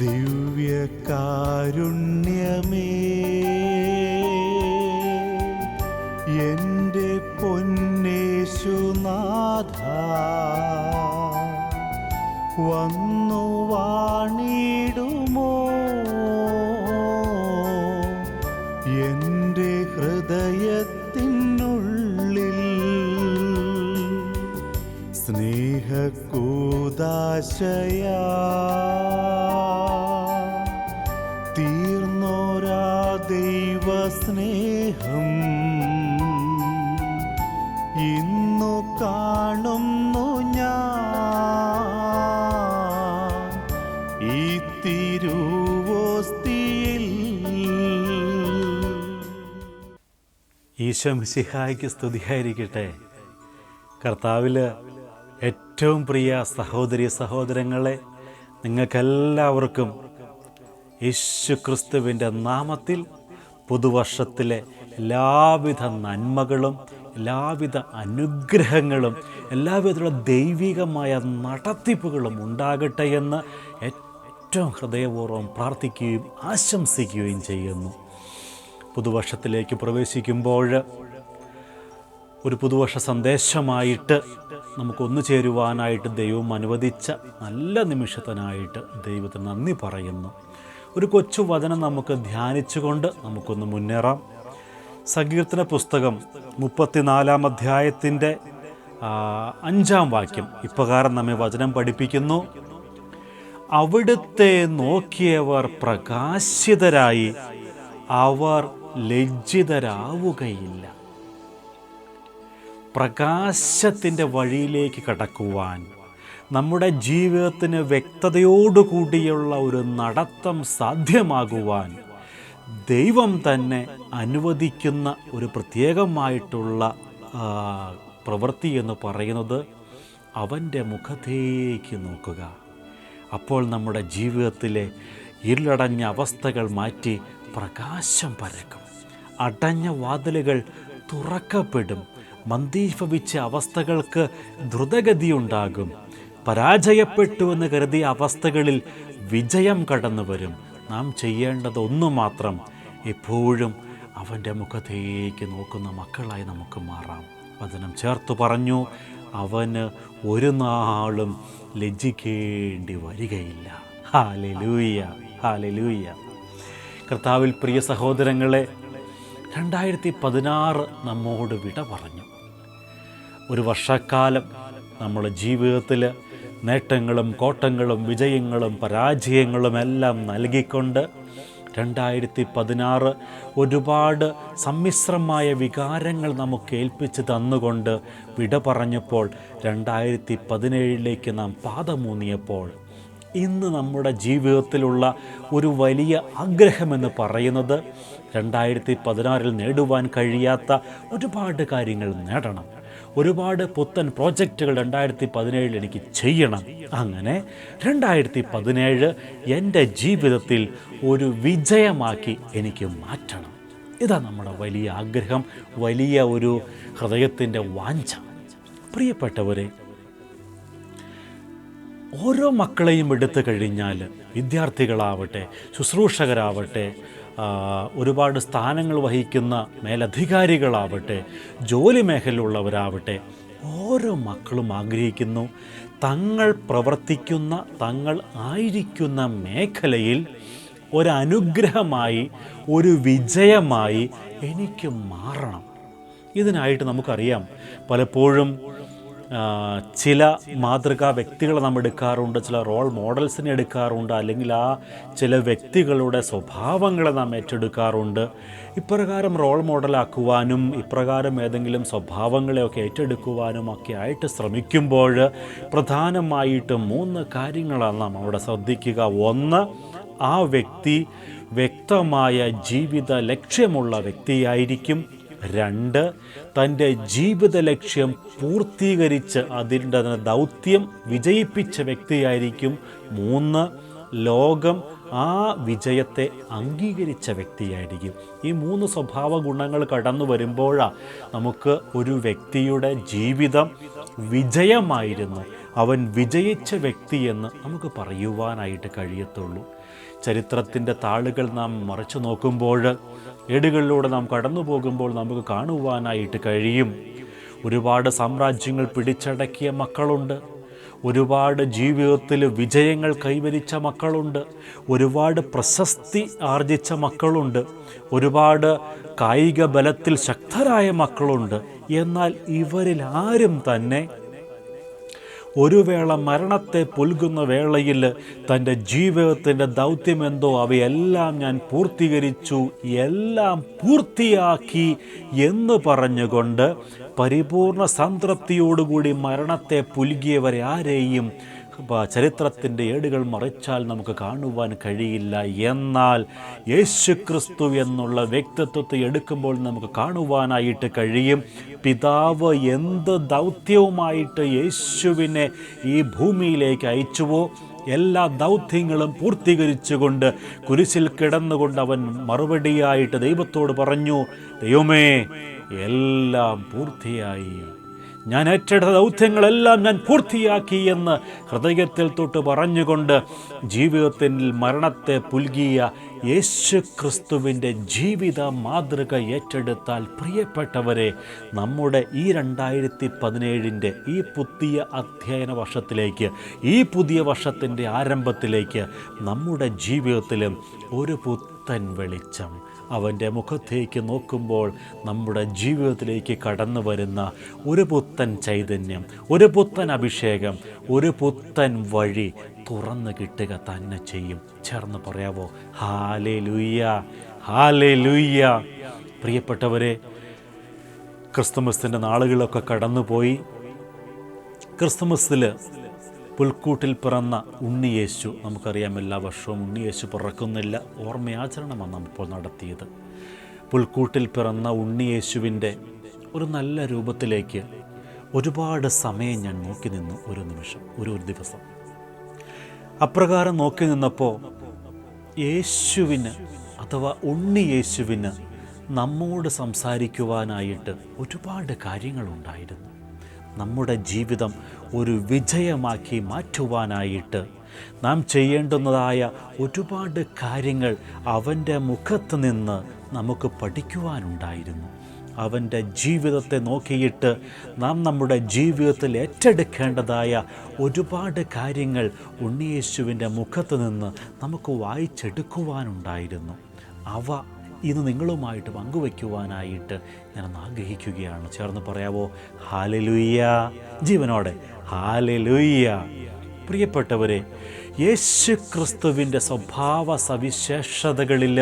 ദിവ്യകാരുണ്യമേ, എൻ്റെ പൊന്നേശുനാഥ, വന്നു വാണിടുമോ എൻ്റെ ഹൃദയത്തിനുള്ളിൽ? സ്നേഹകൂദാശയാ തീർന്നോരാ ദൈവസ്നേഹം ഇന്നു കാണുന്നു ഞാൻ ഈ തിരുവോസ്തിയിൽ. ഈശോ മിശിഹായ്ക്ക് സ്തുതിയായിരിക്കട്ടെ. കർത്താവിൽ ഏറ്റവും പ്രിയ സഹോദരി സഹോദരങ്ങളെ, നിങ്ങൾക്കെല്ലാവർക്കും യേശുക്രിസ്തുവിൻ്റെ നാമത്തിൽ പുതുവർഷത്തിലെ എല്ലാവിധ നന്മകളും എല്ലാവിധ അനുഗ്രഹങ്ങളും എല്ലാവിധമുള്ള ദൈവികമായ നടത്തിപ്പുകളും ഉണ്ടാകട്ടെ എന്ന് ഏറ്റവും ഹൃദയപൂർവ്വം പ്രാർത്ഥിക്കുകയും ആശംസിക്കുകയും ചെയ്യുന്നു. പുതുവർഷത്തിലേക്ക് പ്രവേശിക്കുമ്പോൾ ഒരു പുതുവർഷ സന്ദേശമായിട്ട് നമുക്കൊന്നു ചേരുവാനായിട്ട് ദൈവം അനുവദിച്ച നല്ല നിമിഷത്തിനായിട്ട് ദൈവത്തിന് നന്ദി പറയുന്നു. ഒരു കൊച്ചു വചനം നമുക്ക് ധ്യാനിച്ചുകൊണ്ട് നമുക്കൊന്ന് മുന്നേറാം. സങ്കീർത്തന പുസ്തകം 34-ാം അധ്യായത്തിൻ്റെ 5-ാം വാക്യം ഇപ്രകാരം നമ്മെ വചനം പഠിപ്പിക്കുന്നു: അവിടുത്തെ നോക്കിയവർ പ്രകാശിതരായി, അവർ ലജ്ജിതരാവുകയില്ല. പ്രകാശത്തിൻ്റെ വഴിയിലേക്ക് കടക്കുവാൻ, നമ്മുടെ ജീവിതത്തിന് വ്യക്തതയോടുകൂടിയുള്ള ഒരു നടത്തം സാധ്യമാകുവാൻ ദൈവം തന്നെ അനുവദിക്കുന്ന ഒരു പ്രത്യേകമായിട്ടുള്ള പ്രവൃത്തി എന്ന് പറയുന്നത് അവൻ്റെ മുഖത്തേക്ക് നോക്കുക. അപ്പോൾ നമ്മുടെ ജീവിതത്തിലെ ഇരുളടഞ്ഞ അവസ്ഥകൾ മാറ്റി പ്രകാശം പരക്കും. അടഞ്ഞ വാതിലുകൾ തുറക്കപ്പെടും. മന്ദീഭവിച്ച അവസ്ഥകൾക്ക് ദ്രുതഗതിയുണ്ടാകും. പരാജയപ്പെട്ടുവെന്ന് കരുതിയ അവസ്ഥകളിൽ വിജയം കടന്നു വരും. നാം ചെയ്യേണ്ടത് ഒന്നു മാത്രം: എപ്പോഴും അവൻ്റെ മുഖത്തേക്ക് നോക്കുന്ന മക്കളായി നമുക്ക് മാറാം. വചനം ചേർത്ത് പറഞ്ഞു: അവന് ഒരു നാളും ലജ്ജിക്കേണ്ടി വരികയില്ല. Hallelujah, hallelujah. കർത്താവിൽ പ്രിയ സഹോദരങ്ങളെ, 2016 നമ്മോട് വിട പറഞ്ഞു. ഒരു വർഷക്കാലം നമ്മുടെ ജീവിതത്തിൽ നേട്ടങ്ങളും കോട്ടങ്ങളും വിജയങ്ങളും പരാജയങ്ങളും എല്ലാം നൽകിക്കൊണ്ട് 2016 ഒരുപാട് സമ്മിശ്രമായ വികാരങ്ങൾ നമുക്ക് ഏൽപ്പിച്ച് തന്നുകൊണ്ട് വിട പറഞ്ഞപ്പോൾ 2017 നാം പാദമൂന്നിയപ്പോൾ ഇന്ന് നമ്മുടെ ജീവിതത്തിലുള്ള ഒരു വലിയ ആഗ്രഹമെന്ന് പറയുന്നത് 2016 നേടുവാൻ കഴിയാത്ത ഒരുപാട് കാര്യങ്ങൾ നേടണം. ഒരുപാട് പുത്തൻ പ്രോജക്റ്റുകൾ 2017 എനിക്ക് ചെയ്യണം. അങ്ങനെ 2017 എൻ്റെ ജീവിതത്തിൽ ഒരു വിജയമാക്കി എനിക്ക് മാറ്റണം. ഇതാ നമ്മുടെ വലിയ ആഗ്രഹം, വലിയ ഒരു ഹൃദയത്തിൻ്റെ വാഞ്ച. പ്രിയപ്പെട്ടവരെ, ഓരോ മക്കളെയും എടുത്തു കഴിഞ്ഞാൽ വിദ്യാർത്ഥികളാവട്ടെ, ശുശ്രൂഷകരാവട്ടെ, ഒരുപാട് സ്ഥാനങ്ങൾ വഹിക്കുന്ന മേലധികാരികളാവട്ടെ, ജോലി മേഖലയിലുള്ളവരാവട്ടെ, ഓരോ മക്കളും ആഗ്രഹിക്കുന്നു തങ്ങൾ പ്രവർത്തിക്കുന്ന, തങ്ങൾ ആയിരിക്കുന്ന മേഖലയിൽ ഒരനുഗ്രഹമായി, ഒരു വിജയമായി എനിക്ക് മാറണം. ഇതിനായിട്ട് നമുക്കറിയാം, പലപ്പോഴും ചില മാതൃകാ വ്യക്തികളെ നാം എടുക്കാറുണ്ട്, ചില റോൾ മോഡൽസിനെ എടുക്കാറുണ്ട്, അല്ലെങ്കിൽ ആ ചില വ്യക്തികളുടെ സ്വഭാവങ്ങളെ നാം ഏറ്റെടുക്കാറുണ്ട്. ഇപ്രകാരം റോൾ മോഡലാക്കുവാനും ഇപ്രകാരം ഏതെങ്കിലും സ്വഭാവങ്ങളെയൊക്കെ ഏറ്റെടുക്കുവാനും ഒക്കെ ആയിട്ട് ശ്രമിക്കുമ്പോൾ പ്രധാനമായിട്ട് 3 കാര്യങ്ങളാണ് നാം അവിടെ ശ്രദ്ധിക്കുക. ഒന്ന്, ആ വ്യക്തി വ്യക്തമായ ജീവിത ലക്ഷ്യമുള്ള വ്യക്തിയായിരിക്കും. 2, തൻ്റെ ജീവിത ലക്ഷ്യം പൂർത്തീകരിച്ച് അതിൻ്റെ ദൗത്യം വിജയിപ്പിച്ച വ്യക്തിയായിരിക്കും. 3, ലോകം ആ വിജയത്തെ അംഗീകരിച്ച വ്യക്തിയായിരിക്കും. ഈ 3 സ്വഭാവ ഗുണങ്ങൾ കടന്നു വരുമ്പോഴാണ് നമുക്ക് ഒരു വ്യക്തിയുടെ ജീവിതം വിജയമായിരുന്നു, അവൻ വിജയിച്ച വ്യക്തിയെന്ന് നമുക്ക് പറയുവാനായിട്ട് കഴിയത്തുള്ളൂ. ചരിത്രത്തിൻ്റെ താളുകൾ നാം മറിച്ചു നോക്കുമ്പോൾ, ഏടുകളിലൂടെ നാം കടന്നു പോകുമ്പോൾ നമുക്ക് കാണുവാനായിട്ട് കഴിയും. ഒരുപാട് സാമ്രാജ്യങ്ങൾ പിടിച്ചടക്കിയ മക്കളുണ്ട്, ഒരുപാട് ജീവിതത്തിൽ വിജയങ്ങൾ കൈവരിച്ച മക്കളുണ്ട്, ഒരുപാട് പ്രശസ്തി ആർജിച്ച മക്കളുണ്ട്, ഒരുപാട് കായിക ബലത്തിൽ ശക്തരായ മക്കളുണ്ട്. എന്നാൽ ഇവരിൽ ആരും തന്നെ ഒരു വേള മരണത്തെ പുൽകുന്ന വേളയിൽ തൻ്റെ ജീവിതത്തിൻ്റെ ദൗത്യമെന്തോ അവയെല്ലാം ഞാൻ പൂർത്തീകരിച്ചു, എല്ലാം പൂർത്തിയാക്കി എന്ന് പറഞ്ഞുകൊണ്ട് പരിപൂർണ സംതൃപ്തിയോടുകൂടി മരണത്തെ പുൽകിയവരെ ആരെയും ചരിത്രത്തിൻ്റെ ഏടുകൾ മറിച്ചാൽ നമുക്ക് കാണുവാൻ കഴിയില്ല. എന്നാൽ യേശുക്രിസ്തു എന്നുള്ള വ്യക്തിത്വത്തെ എടുക്കുമ്പോൾ നമുക്ക് കാണുവാനായിട്ട് കഴിയും. പിതാവ് എന്ത് ദൗത്യവുമായിട്ട് യേശുവിനെ ഈ ഭൂമിയിലേക്ക് അയച്ചുവോ എല്ലാ ദൗത്യങ്ങളും പൂർത്തീകരിച്ചുകൊണ്ട് കുരിശിൽ കിടന്നുകൊണ്ട് അവൻ മറുപടിയായിട്ട് ദൈവത്തോട് പറഞ്ഞു, ദൈവമേ, എല്ലാം പൂർത്തിയായി, ഞാൻ ഏറ്റെടുത്ത ദൗത്യങ്ങളെല്ലാം ഞാൻ പൂർത്തിയാക്കി എന്ന് ഹൃദയത്തിൽ തൊട്ട് പറഞ്ഞുകൊണ്ട് ജീവിതത്തിൽ മരണത്തെ പുൽകിയ യേശുക്രിസ്തുവിൻ്റെ ജീവിത മാതൃക ഏറ്റെടുത്താൽ, പ്രിയപ്പെട്ടവരെ, നമ്മുടെ ഈ 2017 ഈ പുതിയ അധ്യയന വർഷത്തിലേക്ക്, ഈ പുതിയ വർഷത്തിൻ്റെ ആരംഭത്തിലേക്ക് നമ്മുടെ ജീവിതത്തിലും ഒരു പുത്തൻ വെളിച്ചം, അവൻ്റെ മുഖത്തേക്ക് നോക്കുമ്പോൾ നമ്മുടെ ജീവിതത്തിലേക്ക് കടന്നു വരുന്ന ഒരു പുത്തൻ ചൈതന്യം, ഒരു പുത്തൻ അഭിഷേകം, ഒരു പുത്തൻ വഴി തുറന്നു കിട്ടുക തന്നെ ചെയ്യും. ചേർന്ന് പറയാവോ? Hallelujah, hallelujah. പ്രിയപ്പെട്ടവരെ, ക്രിസ്തുമസിൻ്റെ നാളുകളൊക്കെ കടന്നുപോയി. ക്രിസ്തുമസിൽ പുൽക്കൂട്ടിൽ പിറന്ന ഉണ്ണിയേശു, നമുക്കറിയാം എല്ലാ വർഷവും ഉണ്ണിയേശു പിറക്കുന്നില്ല, ഓർമ്മയാചരണമാണ് നാം ഇപ്പോൾ നടത്തിയത്. പുൽക്കൂട്ടിൽ പിറന്ന ഉണ്ണിയേശുവിൻ്റെ ഒരു നല്ല രൂപത്തിലേക്ക് ഒരുപാട് സമയം ഞാൻ നോക്കി നിന്നു. ഒരു നിമിഷം, ഒരു ദിവസം അപ്രകാരം നോക്കി നിന്നപ്പോൾ യേശുവിന് അഥവാ ഉണ്ണിയേശുവിന് നമ്മോട് സംസാരിക്കുവാനായിട്ട് ഒരുപാട് കാര്യങ്ങളുണ്ടായിരുന്നു. നമ്മുടെ ജീവിതം ഒരു വിജയമാക്കി മാറ്റുവാനായിട്ട് നാം ചെയ്യേണ്ടുന്നതായ ഒരുപാട് കാര്യങ്ങൾ അവൻ്റെ മുഖത്ത് നിന്ന് നമുക്ക് പഠിക്കുവാനുണ്ടായിരുന്നു. അവൻ്റെ ജീവിതത്തെ നോക്കിയിട്ട് നാം നമ്മുടെ ജീവിതത്തിൽ ഏറ്റെടുക്കേണ്ടതായ ഒരുപാട് കാര്യങ്ങൾ ഉണ്ണിയേശുവിൻ്റെ മുഖത്ത് നിന്ന് നമുക്ക് വായിച്ചെടുക്കുവാനുണ്ടായിരുന്നു. അവ ഇന്ന് നിങ്ങളുമായിട്ട് പങ്കുവയ്ക്കുവാനായിട്ട് ഞാൻ ആഗ്രഹിക്കുകയാണ്. ചേർന്ന് പറയാവോ? ഹല്ലേലൂയ. ജീവനോടെ ഹല്ലേലൂയ. പ്രിയപ്പെട്ടവരെ, യേശുക്രിസ്തുവിൻ്റെ സ്വഭാവ സവിശേഷതകളിൽ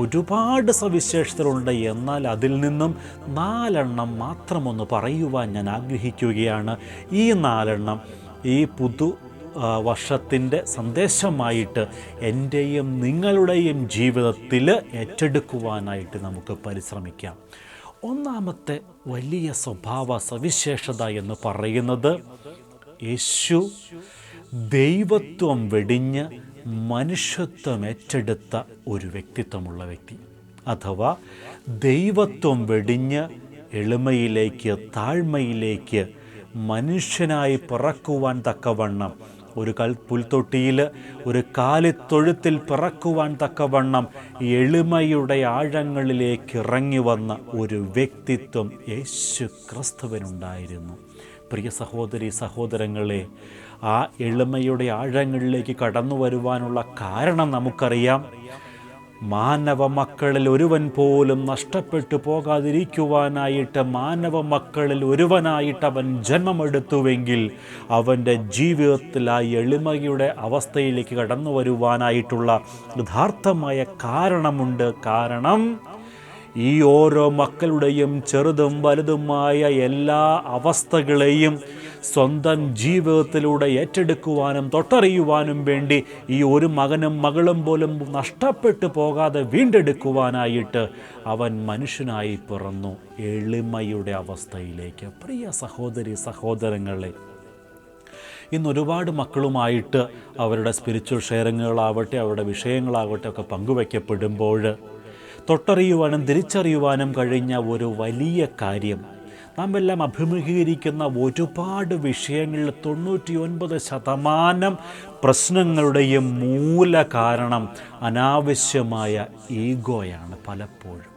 ഒരുപാട് സവിശേഷതകളുണ്ട്. എന്നാൽ അതിൽ നിന്നും 4 മാത്രമൊന്ന് പറയുവാൻ ഞാൻ ആഗ്രഹിക്കുകയാണ്. ഈ 4 ഈ വർഷത്തിൻ്റെ സന്ദേശമായിട്ട് എൻ്റെയും നിങ്ങളുടെയും ജീവിതത്തിൽ ഏറ്റെടുക്കുവാനായിട്ട് നമുക്ക് പരിശ്രമിക്കാം. ഒന്നാമത്തെ വലിയ സ്വഭാവ സവിശേഷത എന്ന് പറയുന്നത്, യേശു ദൈവത്വം വെടിഞ്ഞ് മനുഷ്യത്വം ഏറ്റെടുത്ത ഒരു വ്യക്തിത്വമുള്ള വ്യക്തി, അഥവാ ദൈവത്വം വെടിഞ്ഞ് എളിമയിലേക്ക്, താഴ്മയിലേക്ക് മനുഷ്യനായി പിറക്കുവാൻ തക്കവണ്ണം, ഒരു പുൽത്തൊട്ടിയിൽ ഒരു കാലിത്തൊഴുത്തിൽ പിറക്കുവാൻ തക്കവണ്ണം എളിമയുടെ ആഴങ്ങളിലേക്ക് ഇറങ്ങി വന്ന ഒരു വ്യക്തിത്വം യേശു ക്രിസ്തുവിനുണ്ടായിരുന്നു. പ്രിയ സഹോദരി സഹോദരങ്ങളെ, ആ എളിമയുടെ ആഴങ്ങളിലേക്ക് കടന്നു വരുവാനുള്ള കാരണം നമുക്കറിയാം. മാനവ മക്കളിൽ ഒരുവൻ പോലും നഷ്ടപ്പെട്ടു പോകാതിരിക്കുവാനായിട്ട് മാനവ മക്കളിൽ ഒരുവനായിട്ട് അവൻ ജന്മമെടുത്തുവെങ്കിൽ അവൻ്റെ ജീവിതത്തിൽ ആ എളിമയുടെ അവസ്ഥയിലേക്ക് കടന്നു വരുവാനായിട്ടുള്ള യഥാർത്ഥമായ കാരണമുണ്ട്. കാരണം ഈ ഓരോ മക്കളുടെയും ചെറുതും വലുതുമായ എല്ലാ അവസ്ഥകളെയും സ്വന്തം ജീവിതത്തിലൂടെ ഏറ്റെടുക്കുവാനും തൊട്ടറിയുവാനും വേണ്ടി ഈ ഒരു മകനും മകളും പോലും നഷ്ടപ്പെട്ടു പോകാതെ വീണ്ടെടുക്കുവാനായിട്ട് അവൻ മനുഷ്യനായി പിറന്നു, എളിമയുടെ അവസ്ഥയിലേക്ക്. പ്രിയ സഹോദരി സഹോദരങ്ങളെ, ഇന്ന് ഒരുപാട് മക്കളുമായിട്ട് അവരുടെ സ്പിരിച്വൽ ഷെയറിങ്ങുകളാവട്ടെ, അവരുടെ വിഷയങ്ങളാവട്ടെ ഒക്കെ പങ്കുവയ്ക്കപ്പെടുമ്പോൾ തൊട്ടറിയുവാനും തിരിച്ചറിയുവാനും കഴിഞ്ഞ ഒരു വലിയ കാര്യം, നാം എല്ലാം അഭിമുഖീകരിക്കുന്ന ഒരുപാട് വിഷയങ്ങളിൽ 99% പ്രശ്നങ്ങളുടെയും മൂല കാരണം അനാവശ്യമായ ഈഗോയാണ്. പലപ്പോഴും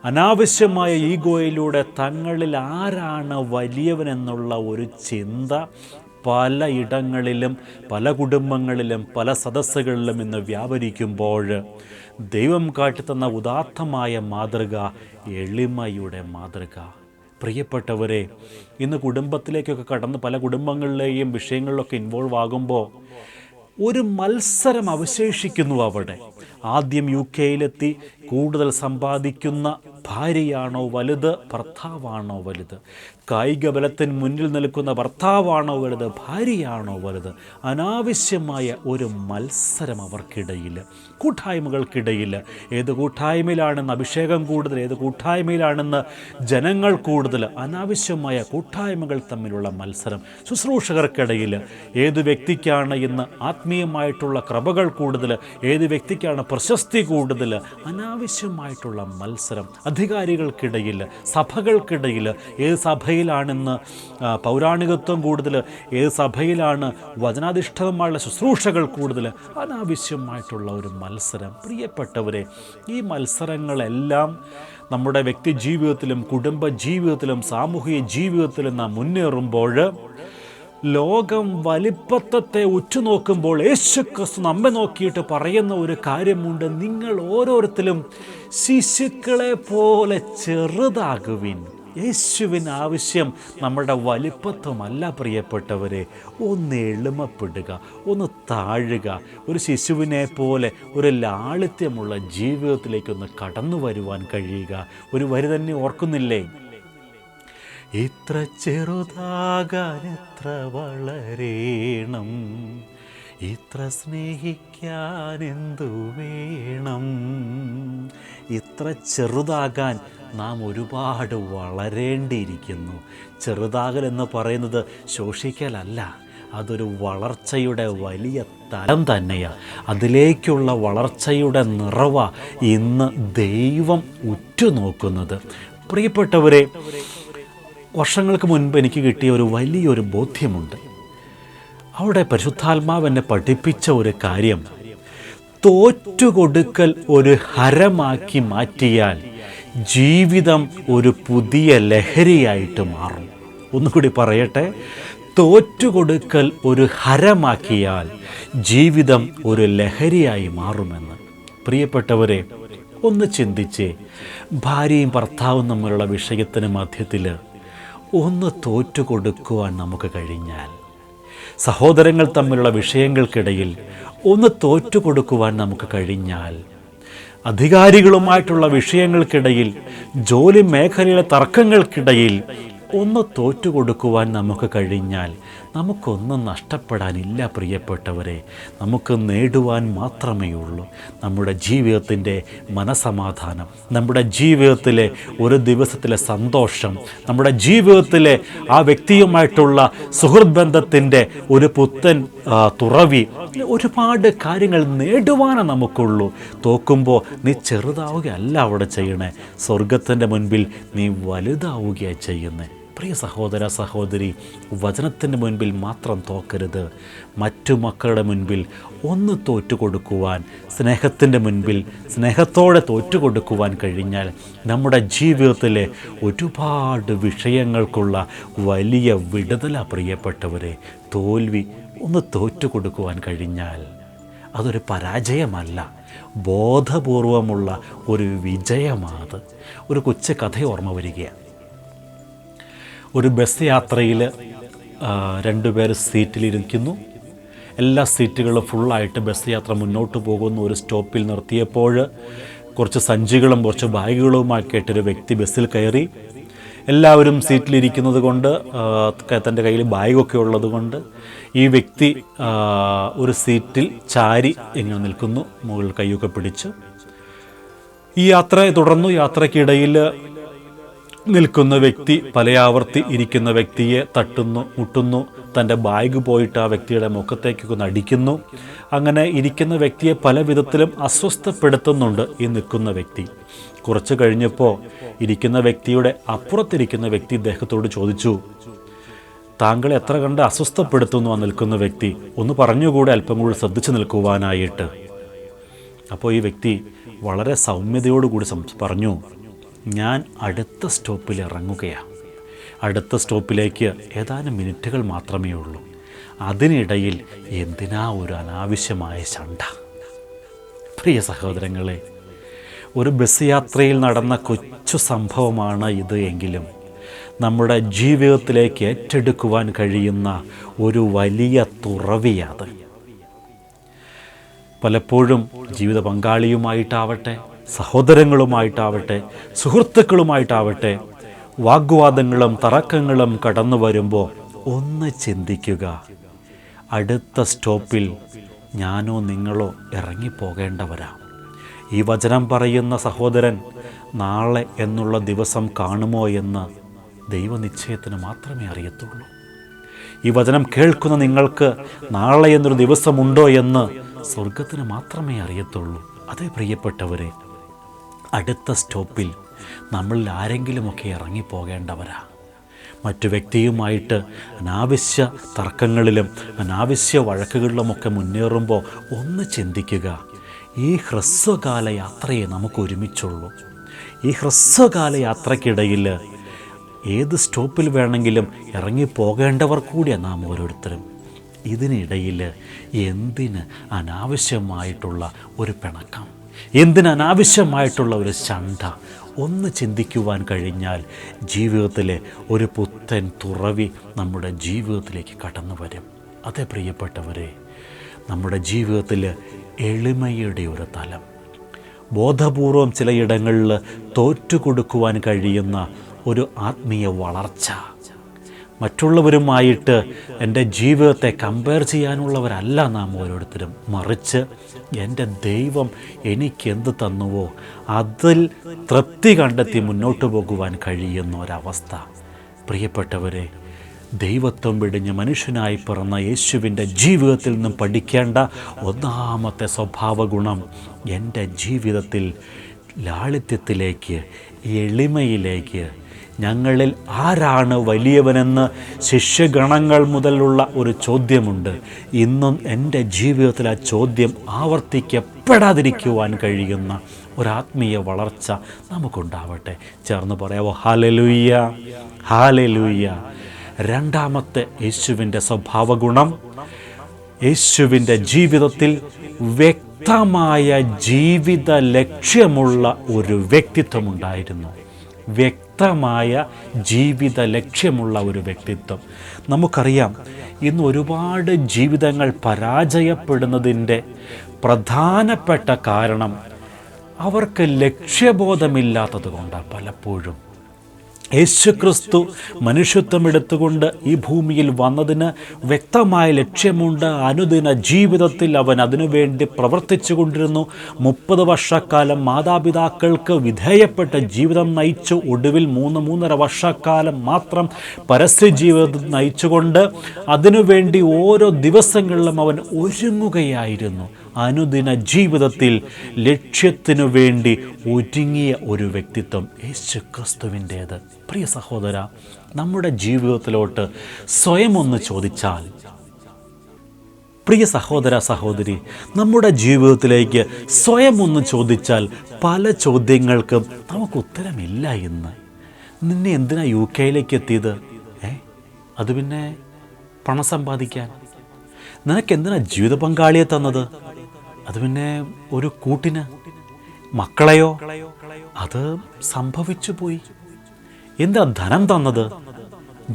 അനാവശ്യമായ ഈഗോയിലൂടെ തങ്ങളിൽ ആരാണ് വലിയവനെന്നുള്ള ഒരു ചിന്ത പലയിടങ്ങളിലും പല കുടുംബങ്ങളിലും പല സദസ്സുകളിലും ഇന്ന് വ്യാപരിക്കുമ്പോൾ ദൈവം കാട്ടിത്തന്ന ഉദാത്തമായ മാതൃക എളിമയുടെ മാതൃക. പ്രിയപ്പെട്ടവരെ, ഇന്ന് കുടുംബത്തിലേക്കൊക്കെ കടന്ന് പല കുടുംബങ്ങളിലെയും വിഷയങ്ങളിലൊക്കെ ഇൻവോൾവ് ആകുമ്പോൾ ഒരു മത്സരം അവശേഷിക്കുന്നു അവിടെ. ആദ്യം UK-യിലെത്തി കൂടുതൽ സമ്പാദിക്കുന്ന ഭാര്യയാണോ വലുത്, ഭർത്താവാണോ വലുത്? കായിക ബലത്തിന് മുന്നിൽ നിൽക്കുന്ന ഭർത്താവാണോ വലുത്, ഭാര്യയാണോ വലുത്? അനാവശ്യമായ ഒരു മത്സരം അവർക്കിടയിൽ, കൂട്ടായ്മകൾക്കിടയിൽ. ഏത് കൂട്ടായ്മയിലാണെന്ന് അഭിഷേകം കൂടുതൽ, ഏത് കൂട്ടായ്മയിലാണെന്ന് ജനങ്ങൾ കൂടുതൽ, അനാവശ്യമായ കൂട്ടായ്മകൾ തമ്മിലുള്ള മത്സരം. ശുശ്രൂഷകർക്കിടയിൽ ഏത് വ്യക്തിക്കാണ് ഇന്ന് ആത്മീയമായിട്ടുള്ള കൃപകൾ കൂടുതൽ, ഏത് വ്യക്തിക്കാണ് പ്രശസ്തി കൂടുതൽ, അനാവശ്യമായിട്ടുള്ള മത്സരം. അധികാരികൾക്കിടയിൽ, സഭകൾക്കിടയിൽ ഏത് സഭയിലാണെന്ന് പൗരാണികത്വം കൂടുതൽ, ഏത് സഭയിലാണ് വചനാധിഷ്ഠിതമായുള്ള ശുശ്രൂഷകൾ കൂടുതൽ, അനാവശ്യമായിട്ടുള്ള ഒരു മത്സരം. പ്രിയപ്പെട്ടവരെ, ഈ മത്സരങ്ങളെല്ലാം നമ്മുടെ വ്യക്തി ജീവിതത്തിലും കുടുംബ ജീവിതത്തിലും സാമൂഹിക ജീവിതത്തിലും നാം മുന്നേറുമ്പോൾ ലോകം വലിപ്പത്തെ ഉറ്റുനോക്കുമ്പോൾ യേശുക്രിസ്തു നമ്മെ നോക്കിയിട്ട് പറയുന്ന ഒരു കാര്യമുണ്ട്: നിങ്ങൾ ഓരോരുത്തരും ശിശുക്കളെ പോലെ ചെറുതാകുവിൻ. യേശുവിന് ആവശ്യം നമ്മുടെ വലിപ്പത്വമല്ല പ്രിയപ്പെട്ടവരെ. ഒന്ന് എളിമപ്പെടുക, ഒന്ന് താഴുക, ഒരു ശിശുവിനെ പോലെ ഒരു ലാളിത്യമുള്ള ജീവിതത്തിലേക്കൊന്ന് കടന്നു വരുവാൻ കഴിയുക. ഒരു വരി തന്നെ ഓർക്കുന്നില്ലേ? ഇത്ര ചെറുതാകാൻ എത്ര വളരേണം, ഇത്ര സ്നേഹിക്കാൻ എന്തു വേണം. ഇത്ര ചെറുതാകാൻ നാം ഒരുപാട് വളരേണ്ടിയിരിക്കുന്നു. ചെറുതാകൽ എന്ന് പറയുന്നത് ശോഷിക്കലല്ല, അതൊരു വളർച്ചയുടെ വലിയ തലം തന്നെയാണ്. അതിലേക്കുള്ള വളർച്ചയുടെ നിറവ ഇന്ന് ദൈവം ഉറ്റുനോക്കുന്നത്. പ്രിയപ്പെട്ടവരെ, വർഷങ്ങൾക്ക് മുൻപ് എനിക്ക് കിട്ടിയ ഒരു വലിയൊരു ബോധ്യമുണ്ട്. അവിടെ പരിശുദ്ധാത്മാവ് എന്നെ പഠിപ്പിച്ച ഒരു കാര്യം, തോറ്റുകൊടുക്കൽ ഒരു ഹരമാക്കി മാറ്റിയാൽ ജീവിതം ഒരു പുതിയ ലഹരിയായിട്ട് മാറും. ഒന്നുകൂടി പറയട്ടെ, തോറ്റുകൊടുക്കൽ ഒരു ഹരമാക്കിയാൽ ജീവിതം ഒരു ലഹരിയായി മാറുമെന്ന്. പ്രിയപ്പെട്ടവരെ, ഒന്ന് ചിന്തിച്ചേ. ഭാര്യയും ഭർത്താവും തമ്മിലുള്ള വിഷയത്തിന് മധ്യത്തിൽ ഒന്ന് തോറ്റുകൊടുക്കുവാൻ നമുക്ക് കഴിഞ്ഞാൽ, സഹോദരങ്ങൾ തമ്മിലുള്ള വിഷയങ്ങൾക്കിടയിൽ ഒന്ന് തോറ്റുകൊടുക്കുവാൻ നമുക്ക് കഴിഞ്ഞാൽ, അധികാരികളുമായിട്ടുള്ള വിഷയങ്ങൾക്കിടയിൽ, ജോലി മേഖലയിലെ തർക്കങ്ങൾക്കിടയിൽ ഒന്ന് തോറ്റുകൊടുക്കുവാൻ നമുക്ക് കഴിഞ്ഞാൽ നമുക്കൊന്നും നഷ്ടപ്പെടാനില്ല പ്രിയപ്പെട്ടവരെ. നമുക്ക് നേടുവാൻ മാത്രമേ ഉള്ളൂ നമ്മുടെ ജീവിതത്തിൻ്റെ മനസമാധാനം, നമ്മുടെ ജീവിതത്തിലെ ഒരു ദിവസത്തിലെ സന്തോഷം, നമ്മുടെ ജീവിതത്തിലെ ആ വ്യക്തിയുമായിട്ടുള്ള സുഹൃത്ത് ബന്ധത്തിൻ്റെ ഒരു പുത്തൻ തുറവി. ഒരുപാട് കാര്യങ്ങൾ നേടുവാനേ നമുക്കുള്ളൂ. തോക്കുമ്പോൾ നീ ചെറുതാവുകയല്ല അവിടെ ചെയ്യണേ, സ്വർഗത്തിൻ്റെ മുൻപിൽ നീ വലുതാവുകയാണ് ചെയ്യുന്നത്. പ്രിയ സഹോദര സഹോദരി, വചനത്തിൻ്റെ മുൻപിൽ മാത്രം തോക്കരുത്. മറ്റു മക്കളുടെ മുൻപിൽ ഒന്ന് തോറ്റുകൊടുക്കുവാൻ, സ്നേഹത്തിൻ്റെ മുൻപിൽ സ്നേഹത്തോടെ തോറ്റുകൊടുക്കുവാൻ കഴിഞ്ഞാൽ നമ്മുടെ ജീവിതത്തിലെ ഒരുപാട് വിഷയങ്ങൾക്കുള്ള വലിയ വിടുതല പ്രിയപ്പെട്ടവരെ. തോൽവി ഒന്ന് തോറ്റുകൊടുക്കുവാൻ കഴിഞ്ഞാൽ അതൊരു പരാജയമല്ല, ബോധപൂർവമുള്ള ഒരു വിജയമാണ്. ഒരു കൊച്ചു കഥ ഓർമ്മ വരികയാണ്. ഒരു ബസ് യാത്രയിൽ 2 പേർ സീറ്റിലിരിക്കുന്നു. എല്ലാ സീറ്റുകളും ഫുള്ളായിട്ട് ബസ് യാത്ര മുന്നോട്ട് പോകുന്നു. ഒരു സ്റ്റോപ്പിൽ നിർത്തിയപ്പോൾ കുറച്ച് സഞ്ചികളും കുറച്ച് ബാഗുകളുമായിട്ടൊരു വ്യക്തി ബസ്സിൽ കയറി. എല്ലാവരും സീറ്റിലിരിക്കുന്നത് കൊണ്ട് തൻ്റെ കയ്യിൽ ബാഗൊക്കെ ഉള്ളത് കൊണ്ട് ഈ വ്യക്തി ഒരു സീറ്റിൽ ചാരി ഇങ്ങനെ നിൽക്കുന്നു, മുകളിൽ കൈയൊക്കെ പിടിച്ച്. ഈ യാത്ര തുടർന്നു. യാത്രയ്ക്കിടയിൽ നിൽക്കുന്ന വ്യക്തി പലയാവർത്തി ഇരിക്കുന്ന വ്യക്തിയെ തട്ടുന്നു, മുട്ടുന്നു, തൻ്റെ ബാഗ് പോയിട്ട് ആ വ്യക്തിയുടെ മുഖത്തേക്കൊന്ന് അടിക്കുന്നു. അങ്ങനെ ഇരിക്കുന്ന വ്യക്തിയെ പല വിധത്തിലും അസ്വസ്ഥപ്പെടുത്തുന്നുണ്ട് ഈ നിൽക്കുന്ന വ്യക്തി. കുറച്ച് കഴിഞ്ഞപ്പോൾ ഇരിക്കുന്ന വ്യക്തിയുടെ അപ്പുറത്തിരിക്കുന്ന വ്യക്തി ഇദ്ദേഹത്തോട് ചോദിച്ചു, താങ്കളെ എത്ര കണ്ട് അസ്വസ്ഥപ്പെടുത്തുന്നു ആ നിൽക്കുന്ന വ്യക്തി, ഒന്ന് പറഞ്ഞുകൂടെ അല്പം കൂടി ശ്രദ്ധിച്ചു നിൽക്കുവാനായിട്ട്. അപ്പോൾ ഈ വ്യക്തി വളരെ സൗമ്യതയോടുകൂടി പറഞ്ഞു, ഞാൻ അടുത്ത സ്റ്റോപ്പിൽ ഇറങ്ങുകയാണ്. അടുത്ത സ്റ്റോപ്പിലേക്ക് ഏതാനും മിനിറ്റുകൾ മാത്രമേ ഉള്ളൂ. അതിനിടയിൽ എന്തിനാ ഒരു അനാവശ്യമായ ശണ്ട? പ്രിയ സഹോദരങ്ങളെ, ഒരു ബസ് യാത്രയിൽ നടന്ന കൊച്ചു സംഭവമാണ് ഇത് എങ്കിലും നമ്മുടെ ജീവിതത്തിലേക്ക് ഏറ്റെടുക്കുവാൻ കഴിയുന്ന ഒരു വലിയ തുറവിയത്. പലപ്പോഴും ജീവിത പങ്കാളിയുമായിട്ടാവട്ടെ, സഹോദരങ്ങളുമായിട്ടാവട്ടെ, സുഹൃത്തുക്കളുമായിട്ടാവട്ടെ, വാഗ്വാദങ്ങളും തർക്കങ്ങളും കടന്നു വരുമ്പോൾ ഒന്ന് ചിന്തിക്കുക, അടുത്ത സ്റ്റോപ്പിൽ ഞാനോ നിങ്ങളോ ഇറങ്ങിപ്പോകേണ്ടവരാ. ഈ വചനം പറയുന്ന സഹോദരൻ നാളെ എന്നുള്ള ദിവസം കാണുമോ എന്ന് ദൈവനിശ്ചയത്തിന് മാത്രമേ അറിയത്തുള്ളൂ. ഈ വചനം കേൾക്കുന്ന നിങ്ങൾക്ക് നാളെ എന്നൊരു ദിവസമുണ്ടോ എന്ന് സ്വർഗത്തിന് മാത്രമേ അറിയത്തുള്ളൂ. അതേ പ്രിയപ്പെട്ടവരെ, അടുത്ത സ്റ്റോപ്പിൽ നമ്മളിൽ ആരെങ്കിലുമൊക്കെ ഇറങ്ങിപ്പോകേണ്ടവരാ. മറ്റു വ്യക്തിയുമായിട്ട് അനാവശ്യ തർക്കങ്ങളിലും അനാവശ്യ വഴക്കുകളിലുമൊക്കെ മുന്നേറുമ്പോൾ ഒന്ന് ചിന്തിക്കുക, ഈ ഹ്രസ്വകാല യാത്രയെ നമുക്ക് ഒരുമിച്ചുള്ളൂ. ഈ ഹ്രസ്വകാല യാത്രയ്ക്കിടയിൽ ഏത് സ്റ്റോപ്പിൽ വേണമെങ്കിലും ഇറങ്ങിപ്പോകേണ്ടവർ കൂടിയാണ് നാം ഓരോരുത്തരും. ഇതിനിടയിൽ എന്തിന് അനാവശ്യമായിട്ടുള്ള ഒരു പിണക്കം, എന്തിന് അനാവശ്യമായിട്ടുള്ള ഒരു ശണ്ട? ഒന്ന് ചിന്തിക്കുവാൻ കഴിഞ്ഞാൽ ജീവിതത്തിലെ ഒരു പുത്തൻ തുറവി നമ്മുടെ ജീവിതത്തിലേക്ക് കടന്നു വരും. അതേ പ്രിയപ്പെട്ടവരെ, നമ്മുടെ ജീവിതത്തിൽ എളിമയുടെ ഒരു തലം, ബോധപൂർവം ചിലയിടങ്ങളിൽ തോറ്റുകൊടുക്കുവാൻ കഴിയുന്ന ഒരു ആത്മീയ വളർച്ച, മറ്റുള്ളവരുമായിട്ട് എൻ്റെ ജീവിതത്തെ കമ്പയർ ചെയ്യാനുള്ളവരല്ല നാം ഓരോരുത്തരും. മറിച്ച് എൻ്റെ ദൈവം എനിക്കെന്ത് തന്നുവോ അതിൽ തൃപ്തി കണ്ടെത്തി മുന്നോട്ട് പോകുവാൻ കഴിയുന്ന ഒരവസ്ഥ. പ്രിയപ്പെട്ടവരെ, ദൈവത്വം വെടിഞ്ഞ് മനുഷ്യനായി പിറന്ന യേശുവിൻ്റെ ജീവിതത്തിൽ നിന്നും പഠിക്കേണ്ട ഒന്നാമത്തെ സ്വഭാവ ഗുണം എൻ്റെ ജീവിതത്തിൽ ലാളിത്യത്തിലേക്ക്, എളിമയിലേക്ക്, ഞങ്ങളിൽ ആരാണ് വലിയവനെന്ന് ശിഷ്യഗണങ്ങൾ മുതലുള്ള ഒരു ചോദ്യമുണ്ട്. ഇന്നും എൻ്റെ ജീവിതത്തിൽ ആ ചോദ്യം ആവർത്തിക്കപ്പെടാതിരിക്കുവാൻ കഴിയുന്ന ഒരാത്മീയ വളർച്ച നമുക്കുണ്ടാവട്ടെ. ചേർന്ന് പറയാവോ? Hallelujah, hallelujah. രണ്ടാമത്തെ യേശുവിൻ്റെ സ്വഭാവ ഗുണം, യേശുവിൻ്റെ ജീവിതത്തിൽ വ്യക്തമായ ജീവിത ലക്ഷ്യമുള്ള ഒരു വ്യക്തിത്വമുണ്ടായിരുന്നു. വ്യക്തമായ ജീവിത ലക്ഷ്യമുള്ള ഒരു വ്യക്തിത്വം. നമുക്കറിയാം, ഇന്ന് ഒരുപാട് ജീവിതങ്ങൾ പരാജയപ്പെടുന്നതിൻ്റെ പ്രധാനപ്പെട്ട കാരണം അവർക്ക് ലക്ഷ്യബോധമില്ലാത്തത് കൊണ്ടാണ്. പലപ്പോഴും യേശുക്രിസ്തു മനുഷ്യത്വം എടുത്തുകൊണ്ട് ഈ ഭൂമിയിൽ വന്നതിന് വ്യക്തമായ ലക്ഷ്യമുണ്ട്. അനുദിന ജീവിതത്തിൽ അവൻ അതിനുവേണ്ടി പ്രവർത്തിച്ചു കൊണ്ടിരുന്നു. 30 വർഷക്കാലം മാതാപിതാക്കൾക്ക് വിധേയപ്പെട്ട ജീവിതം നയിച്ചു. ഒടുവിൽ 3-3.5 വർഷക്കാലം മാത്രം പരസ്യ ജീവിതം നയിച്ചുകൊണ്ട് അതിനുവേണ്ടി ഓരോ ദിവസങ്ങളിലും അവൻ ഒരുങ്ങുകയായിരുന്നു. അനുദിന ജീവിതത്തിൽ ലക്ഷ്യത്തിനു വേണ്ടി ഒരുങ്ങിയ ഒരു വ്യക്തിത്വം യേശു ക്രിസ്തുവിൻ്റേത്. പ്രിയ സഹോദര, നമ്മുടെ ജീവിതത്തിലോട്ട് സ്വയം ഒന്ന് ചോദിച്ചാൽ, പ്രിയ സഹോദര സഹോദരി, നമ്മുടെ ജീവിതത്തിലേക്ക് സ്വയം ഒന്ന് ചോദിച്ചാൽ പല ചോദ്യങ്ങൾക്കും നമുക്ക് ഉത്തരമില്ല. ഇന്ന് നിന്നെ എന്തിനാ UK എത്തിയത്? അത് പിന്നെ പണം സമ്പാദിക്കാൻ. നിനക്കെന്തിനാ ജീവിത പങ്കാളിയെ തന്നത്? അത് പിന്നെ ഒരു കൂട്ടിന്. മക്കളെയോ? അത് സംഭവിച്ചു പോയി. എന്തിനാ ധനം തന്നത്?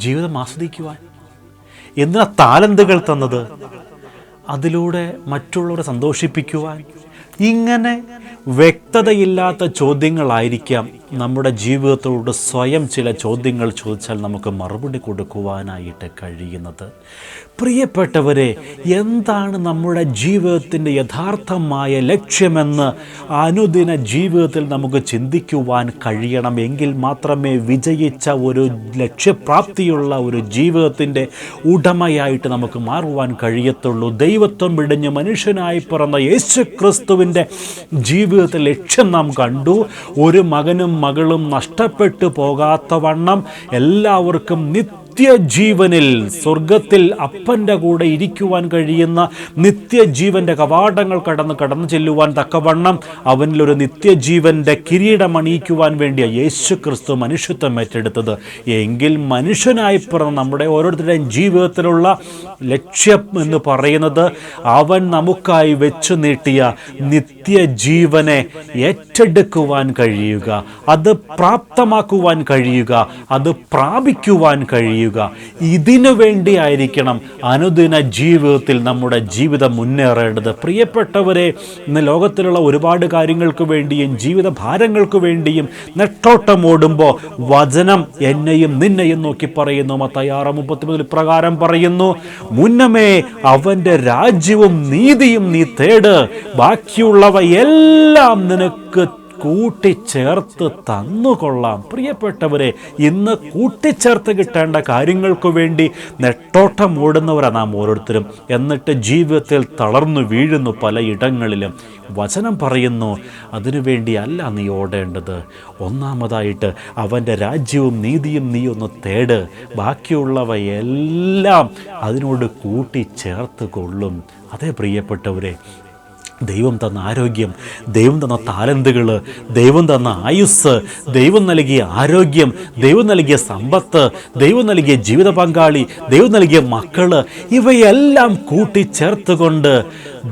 ജീവിതം ആസ്വദിക്കുവാൻ. എന്തിനാ താലന്തുകൾ തന്നത്? അതിലൂടെ മറ്റുള്ളവരെ സന്തോഷിപ്പിക്കുവാൻ. ഇങ്ങനെ വ്യക്തതയില്ലാത്ത ചോദ്യങ്ങളായിരിക്കാം നമ്മുടെ ജീവിതത്തോട് സ്വയം ചില ചോദ്യങ്ങൾ ചോദിച്ചാൽ നമുക്ക് മറുപടി കൊടുക്കുവാനായിട്ട് കഴിയുന്നത്. പ്രിയപ്പെട്ടവരെ, എന്താണ് നമ്മുടെ ജീവിതത്തിൻ്റെ യഥാർത്ഥമായ ലക്ഷ്യമെന്ന് അനുദിന ജീവിതത്തിൽ നമുക്ക് ചിന്തിക്കുവാൻ കഴിയണം. എങ്കിൽ മാത്രമേ വിജയിച്ച ഒരു ലക്ഷ്യപ്രാപ്തിയുള്ള ഒരു ജീവിതത്തിൻ്റെ ഉടമയായിട്ട് നമുക്ക് മാറുവാൻ കഴിയത്തുള്ളൂ. ദൈവത്വം വിടിഞ്ഞ് മനുഷ്യനായി പിറന്ന യേശു ക്രിസ്തുവിൻ്റെ ജീവിതത്തിൽ ലക്ഷ്യം നാം കണ്ടു. ഒരു മകനും മകളും നഷ്ടപ്പെട്ടു പോകാത്തവണ്ണം എല്ലാവർക്കും നിത്യജീവനിൽ സ്വർഗത്തിൽ അപ്പൻ്റെ കൂടെ ഇരിക്കുവാൻ കഴിയുന്ന നിത്യജീവൻ്റെ കവാടങ്ങൾ കടന്നു ചെല്ലുവാൻ തക്കവണ്ണം അവനിലൊരു നിത്യജീവൻ്റെ കിരീടമണിയിക്കുവാൻ വേണ്ടിയ യേശു ക്രിസ്തു മനുഷ്യത്വം ഏറ്റെടുത്തത്. എങ്കിൽ മനുഷ്യനായി പിറന്ന നമ്മുടെ ഓരോരുത്തരുടെയും ജീവിതത്തിലുള്ള ലക്ഷ്യം എന്ന് പറയുന്നത് അവൻ നമുക്കായി വെച്ചു നീട്ടിയ നിത്യജീവനെ ഏറ്റെടുക്കുവാൻ കഴിയുക, അത് പ്രാപ്തമാക്കുവാൻ കഴിയുക, അത് പ്രാപിക്കുവാൻ കഴിയുക. ഇതിനു വേണ്ടിയായിരിക്കണം അനുദിന ജീവിതത്തിൽ നമ്മുടെ ജീവിതം മുന്നേറേണ്ടത്. പ്രിയപ്പെട്ടവരെ, ഇന്ന് ലോകത്തിലുള്ള ഒരുപാട് കാര്യങ്ങൾക്ക് വേണ്ടിയും ജീവിത ഭാരങ്ങൾക്ക് വേണ്ടിയും നെട്ടോട്ടം ഓടുമ്പോൾ വചനം എന്നെയും നിന്നെയും നോക്കി പറയുന്നു. മത്തായി 6:33 പ്രകാരം പറയുന്നു, മുന്നമേ അവൻ്റെ രാജ്യവും നീതിയും നീ തേട്, ബാക്കിയുള്ളവ എല്ലാം നിനക്ക് കൂട്ടിച്ചേർത്ത് തന്നുകൊള്ളാം. പ്രിയപ്പെട്ടവരെ, ഇന്ന് കൂട്ടിച്ചേർത്ത് കിട്ടേണ്ട കാര്യങ്ങൾക്ക് വേണ്ടി നെട്ടോട്ടം ഓടുന്നവരാണ് നാം ഓരോരുത്തരും. എന്നിട്ട് ജീവിതത്തിൽ തളർന്നു വീഴുന്നു പലയിടങ്ങളിലും. വചനം പറയുന്നു, അതിനുവേണ്ടി അല്ല നീ ഓടേണ്ടത്. ഒന്നാമതായിട്ട് അവൻ്റെ രാജ്യവും നീതിയും നീ ഒന്ന് തേട്, ബാക്കിയുള്ളവയെല്ലാം അതിനോട് കൂട്ടിച്ചേർത്ത് കൊള്ളും. അതേ പ്രിയപ്പെട്ടവരെ, ദൈവം തന്ന ആരോഗ്യം, ദൈവം തന്ന താലന്തുകൾ, ദൈവം തന്ന ആയുസ്, ദൈവം നൽകിയ ആരോഗ്യം, ദൈവം നൽകിയ സമ്പത്ത്, ദൈവം നൽകിയ ജീവിത പങ്കാളി, ദൈവം നൽകിയ മക്കള്, ഇവയെല്ലാം കൂട്ടിച്ചേർത്തുകൊണ്ട്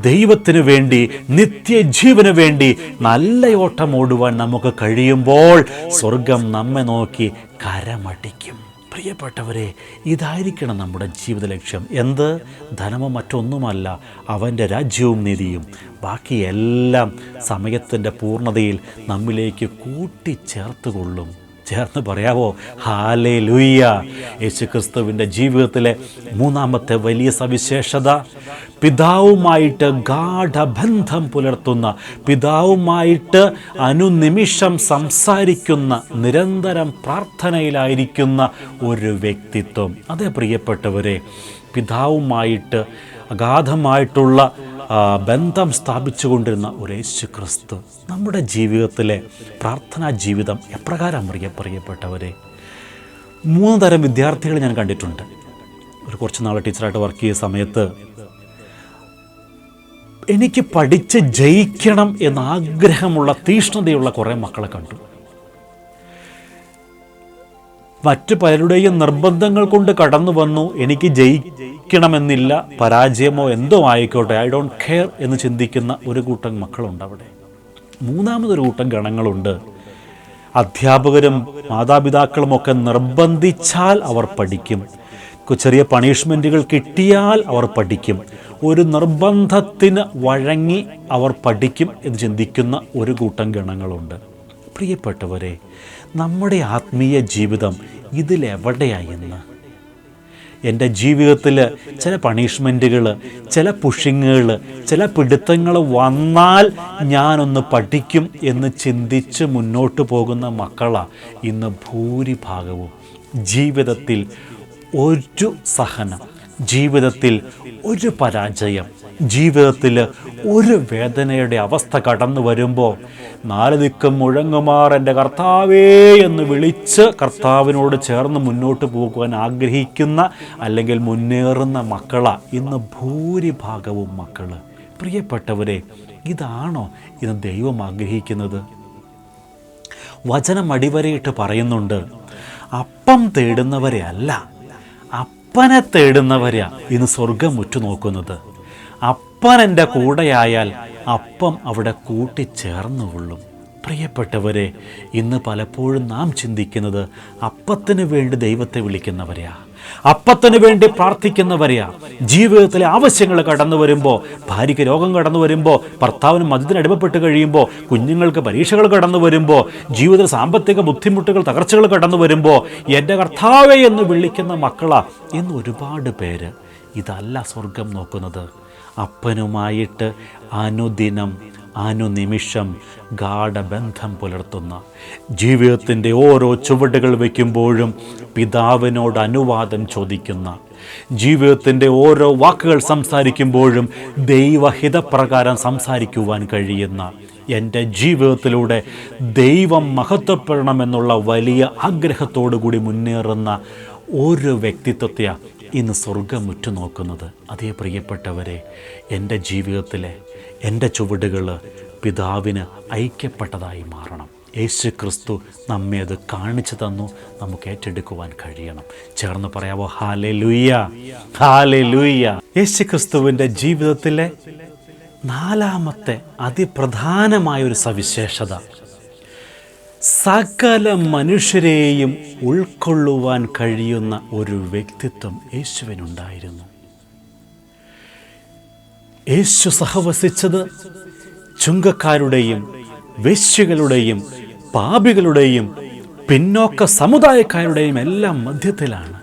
ദൈവത്തിന് വേണ്ടി, നിത്യജീവന് വേണ്ടി നല്ല ഓട്ടം ഓടുവാൻ നമുക്ക് കഴിയുമ്പോൾ സ്വർഗം നമ്മെ നോക്കി കരമടിക്കും. പ്രിയപ്പെട്ടവരെ, ഇതായിരിക്കണം നമ്മുടെ ജീവിത ലക്ഷ്യം. എന്ത്? ധനമോ മറ്റൊന്നുമല്ല, അവൻ്റെ രാജ്യവും നീതിയും. ബാക്കിയെല്ലാം സമയത്തിൻ്റെ പൂർണ്ണതയിൽ നമ്മിലേക്ക് കൂട്ടിച്ചേർത്തുകൊള്ളും. ചേർന്ന് പറയാവോ? ഹല്ലേലൂയ! യേശുക്രിസ്തുവിൻ്റെ ജീവിതത്തിലെ മൂന്നാമത്തെ വലിയ സവിശേഷത, പിതാവുമായിട്ട് ഗാഢബന്ധം പുലർത്തുന്ന, പിതാവുമായിട്ട് അനുനിമിഷം സംസാരിക്കുന്ന, നിരന്തരം പ്രാർത്ഥനയിലായിരിക്കുന്ന ഒരു വ്യക്തിത്വം. അതേ പ്രിയപ്പെട്ടവരെ, പിതാവുമായിട്ട് അഗാധമായിട്ടുള്ള ബന്ധം സ്ഥാപിച്ചുകൊണ്ടിരുന്ന ഒരു യേശു ക്രിസ്തു നമ്മുടെ ജീവിതത്തിലെ പ്രാർത്ഥനാ ജീവിതം എപ്രകാരം പ്രിയപ്പെട്ടവരെ? 3 തരം വിദ്യാർത്ഥികളെ ഞാൻ കണ്ടിട്ടുണ്ട്. കുറച്ച് നാൾ ടീച്ചറായിട്ട് വർക്ക് ചെയ്ത സമയത്ത് എനിക്ക് പഠിച്ച് ജയിക്കണം എന്ന ആഗ്രഹമുള്ള, തീഷ്ണതയുള്ള കുറേ മക്കളെ കണ്ടു. മറ്റു പലരുടെയും നിർബന്ധങ്ങൾ കൊണ്ട് കടന്നു വന്നു. എനിക്ക് ജയിക്കണമെന്നില്ല, പരാജയമോ എന്തോ ആയിക്കോട്ടെ, ഐ ഡോണ്ട് കെയർ എന്ന് ചിന്തിക്കുന്ന ഒരു കൂട്ടം മക്കളുണ്ട് അവിടെ. മൂന്നാമതൊരു കൂട്ടം ഗണങ്ങളുണ്ട്. അധ്യാപകരും മാതാപിതാക്കളുമൊക്കെ നിർബന്ധിച്ചാൽ അവർ പഠിക്കും, ചെറിയ പണിഷ്മെൻറ്റുകൾ കിട്ടിയാൽ അവർ പഠിക്കും, ഒരു നിർബന്ധത്തിന് വഴങ്ങി അവർ പഠിക്കും എന്ന് ചിന്തിക്കുന്ന ഒരു കൂട്ടം ഗണങ്ങളുണ്ട്. പ്രിയപ്പെട്ടവരെ, നമ്മുടെ ആത്മീയ ജീവിതം ഇതിലെവിടെയായെന്ന്? എൻ്റെ ജീവിതത്തിൽ ചില പണിഷ്മെൻറ്റുകൾ, ചില പുഷിങ്ങുകൾ, ചില പിടുത്തങ്ങൾ വന്നാൽ ഞാനൊന്ന് പഠിക്കും എന്ന് ചിന്തിച്ച് മുന്നോട്ട് പോകുന്ന മക്കളാണ് ഇന്ന് ഭൂരിഭാഗവും. ജീവിതത്തിൽ ഒരു സഹനം, ജീവിതത്തിൽ ഒരു പരാജയം, ജീവിതത്തിൽ ഒരു വേദനയുടെ അവസ്ഥ കടന്നു വരുമ്പോൾ 4 ദിക്കും മുഴങ്ങുമാർ എൻ്റെ കർത്താവേ എന്ന് വിളിച്ച് കർത്താവിനോട് ചേർന്ന് മുന്നോട്ട് പോകുവാൻ ആഗ്രഹിക്കുന്ന അല്ലെങ്കിൽ മുന്നേറുന്ന മക്കളാണ് ഇന്ന് ഭൂരിഭാഗവും മക്കൾ. പ്രിയപ്പെട്ടവരെ, ഇതാണോ ഇന്ന് ദൈവം ആഗ്രഹിക്കുന്നത്? വചനം അടിവരയിട്ട് പറയുന്നുണ്ട്, അപ്പം തേടുന്നവരെ അല്ല, അപ്പനെ തേടുന്നവരെയാ ഇന്ന് സ്വർഗം ഉറ്റുനോക്കുന്നത്. അപ്പൻ എൻ്റെ കൂടെയായാൽ അപ്പം അവിടെ കൂട്ടിച്ചേർന്നുകൊള്ളും. പ്രിയപ്പെട്ടവരെ, ഇന്ന് പലപ്പോഴും നാം ചിന്തിക്കുന്നത് അപ്പത്തിന് വേണ്ടി ദൈവത്തെ വിളിക്കുന്നവരെയാ, അപ്പത്തിന് വേണ്ടി പ്രാർത്ഥിക്കുന്നവരെയാ. ജീവിതത്തിലെ ആവശ്യങ്ങൾ കടന്നു വരുമ്പോൾ, ഭാര്യയ്ക്ക് രോഗം കടന്നു വരുമ്പോൾ, ഭർത്താവിന് മദ്യത്തിന് അടിമപ്പെട്ട് കഴിയുമ്പോൾ, കുഞ്ഞുങ്ങൾക്ക് പരീക്ഷകൾ കടന്നു വരുമ്പോൾ, ജീവിത സാമ്പത്തിക ബുദ്ധിമുട്ടുകൾ തകർച്ചകൾ കടന്നു വരുമ്പോൾ എൻ്റെ കർത്താവേ എന്ന് വിളിക്കുന്ന മക്കളാ എന്ന് ഒരുപാട് പേര്. ഇതല്ല സ്വർഗം നോക്കുന്നത്. അപ്പനുമായിട്ട് അനുദിനം അനുനിമിഷം ഗാഢബന്ധം പുലർത്തുന്ന, ജീവിതത്തിൻ്റെ ഓരോ ചുവടുകൾ വയ്ക്കുമ്പോഴും പിതാവിനോട് അനുവാദം ചോദിക്കുന്ന, ജീവിതത്തിൻ്റെ ഓരോ വാക്കുകൾ സംസാരിക്കുമ്പോഴും ദൈവഹിതപ്രകാരം സംസാരിക്കുവാൻ കഴിയുന്ന, എൻ്റെ ജീവിതത്തിലൂടെ ദൈവം മഹത്വപ്പെടണമെന്നുള്ള വലിയ ആഗ്രഹത്തോടു കൂടി മുന്നേറുന്ന ഒരു വ്യക്തിത്വത്തെയാണ് ഇന്ന് സ്വർഗം ഉറ്റുനോക്കുന്നത്. അതേ പ്രിയപ്പെട്ടവരെ, എൻ്റെ ജീവിതത്തിലെ എൻ്റെ ചുവടുകൾ പിതാവിന് ഐക്യപ്പെട്ടതായി മാറണം. യേശു ക്രിസ്തു നമ്മെ അത് കാണിച്ചു തന്നു. നമുക്ക് ഏറ്റെടുക്കുവാൻ കഴിയണം. ചേർന്ന് പറയാവോ? Hallelujah, hallelujah. യേശു ക്രിസ്തുവിൻ്റെ ജീവിതത്തിലെ നാലാമത്തെ അതിപ്രധാനമായൊരു സവിശേഷത, സകല മനുഷ്യരെയും ഉൾക്കൊള്ളുവാൻ കഴിയുന്ന ഒരു വ്യക്തിത്വം യേശുവിനുണ്ടായിരുന്നു. യേശു സഹവസിച്ചത് ചുങ്കക്കാരുടെയും വേശ്യകളുടെയും പാപികളുടെയും പിന്നോക്ക സമുദായക്കാരുടെയും എല്ലാം മധ്യത്തിലാണ്.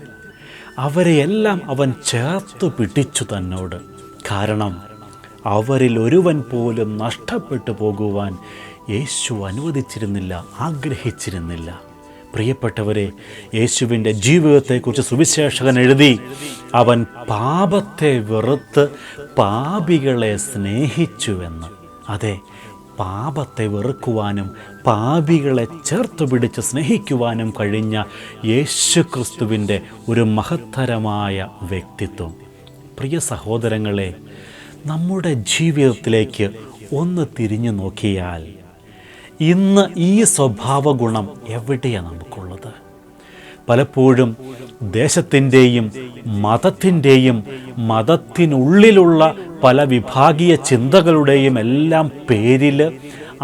അവരെയെല്ലാം അവൻ ചേർത്തു പിടിച്ചു തന്നോട്. കാരണം അവരിൽ ഒരുവൻ പോലും നഷ്ടപ്പെട്ടു പോകുവാൻ യേശു അനുവദിച്ചിരുന്നില്ല, ആഗ്രഹിച്ചിരുന്നില്ല. പ്രിയപ്പെട്ടവരെ, യേശുവിൻ്റെ ജീവിതത്തെക്കുറിച്ച് സുവിശേഷകൻ എഴുതി, അവൻ പാപത്തെ വെറുത്ത് പാപികളെ സ്നേഹിച്ചുവെന്ന്. അതെ, പാപത്തെ വെറുക്കുവാനും പാപികളെ ചേർത്ത് പിടിച്ച് സ്നേഹിക്കുവാനും കഴിഞ്ഞ യേശു ക്രിസ്തുവിൻ്റെ ഒരു മഹത്തരമായ വ്യക്തിത്വം. പ്രിയ സഹോദരങ്ങളെ, നമ്മുടെ ജീവിതത്തിലേക്ക് ഒന്ന് തിരിഞ്ഞു നോക്കിയാൽ ഇന്ന് ഈ സ്വഭാവ ഗുണം എവിടെയാണ് നമുക്കുള്ളത്? പലപ്പോഴും ദേശത്തിൻ്റെയും മതത്തിൻ്റെയും മതത്തിനുള്ളിലുള്ള പല വിഭാഗീയ ചിന്തകളുടെയും എല്ലാം പേരിൽ